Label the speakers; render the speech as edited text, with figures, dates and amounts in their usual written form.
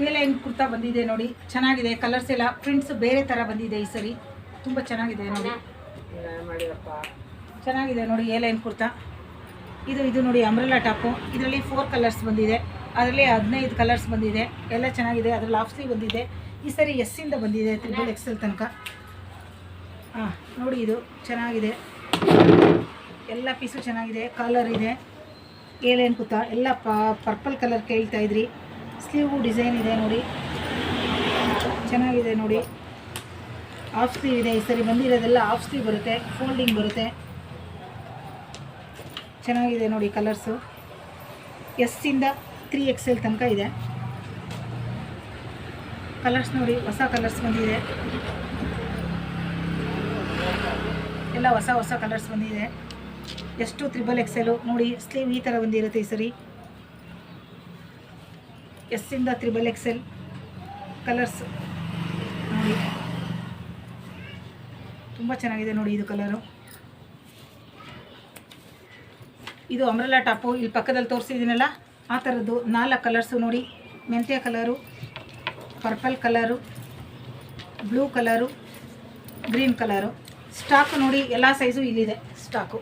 Speaker 1: A line kurta ಬಂದಿದೆ ನೋಡಿ, ಚೆನ್ನಾಗಿದೆ. ಕಲರ್ಸ್ ಎಲ್ಲ ಪ್ರಿಂಟ್ಸ್ ಬೇರೆ ಥರ ಬಂದಿದೆ ಈ ಸರಿ, ತುಂಬ ಚೆನ್ನಾಗಿದೆ ನೋಡಿ. ಚೆನ್ನಾಗಿದೆ ನೋಡಿ ಎ ಲೈನ್ ಕುರ್ತಾ. ಇದು ನೋಡಿ ಅಂಬ್ರೆಲಾ ಟಾಪು. ಇದರಲ್ಲಿ 4 ಕಲರ್ಸ್ ಬಂದಿದೆ, ಅದರಲ್ಲಿ 15 ಕಲರ್ಸ್ ಬಂದಿದೆ. ಎಲ್ಲ ಚೆನ್ನಾಗಿದೆ. ಅದರಲ್ಲಿ ಹಾಫ್ ಸ್ಲೀವ್ ಬಂದಿದೆ. ಈ ಸರಿ ಎಸ್ಸಿಂದ ಬಂದಿದೆ, XXL ತನಕ. ನೋಡಿ ಇದು ಚೆನ್ನಾಗಿದೆ, ಎಲ್ಲ ಪೀಸು ಚೆನ್ನಾಗಿದೆ. ಕಾಲರ್ ಇದೆ, ಎ ಲೈನ್ ಕುರ್ತಾ. ಎಲ್ಲ ಪರ್ಪಲ್ ಕಲರ್ ಕೇಳ್ತಾ ಇದ್ರಿ. ಸ್ಲೀವು ಡಿಸೈನ್ ಇದೆ ನೋಡಿ, ಚೆನ್ನಾಗಿದೆ ನೋಡಿ. ಹಾಫ್ ಸ್ಲೀವ್ ಇದೆ. ಈ ಸರಿ ಬಂದಿರೋದೆಲ್ಲ ಹಾಫ್ ಸ್ಲೀವ್ ಬರುತ್ತೆ, ಫೋಲ್ಡಿಂಗ್ ಬರುತ್ತೆ. ಚೆನ್ನಾಗಿದೆ ನೋಡಿ ಕಲರ್ಸು. ಎಸ್ಸಿಂದ 3XL ತನಕ ಇದೆ. ಕಲರ್ಸ್ ನೋಡಿ, ಹೊಸ ಕಲರ್ಸ್ ಬಂದಿದೆ. ಎಲ್ಲ ಹೊಸ ಕಲರ್ಸ್ ಬಂದಿದೆ. ಎಷ್ಟು XXL ನೋಡಿ. ಸ್ಲೀವ್ ಈ ಥರ ಬಂದಿರುತ್ತೆ ಈ ಸರಿ. ಎಸ್ಸಿಂದ XXL ಕಲರ್ಸ್ ನೋಡಿ, ತುಂಬ ಚೆನ್ನಾಗಿದೆ ನೋಡಿ ಇದು ಕಲರು. ಇದು ಅಂಬ್ರೆಲಾ ಟಾಪು. ಇಲ್ಲಿ ಪಕ್ಕದಲ್ಲಿ ತೋರಿಸಿದ್ದೀನಲ್ಲ ಆ ಥರದ್ದು 4 ಕಲರ್ಸು ನೋಡಿ. ಮೆಂತ್ಯ colour, purple colour, blue colour, green colour. Stock ನೋಡಿ, ಎಲ್ಲ ಸೈಜು ಇಲ್ಲಿದೆ ಸ್ಟಾಕು.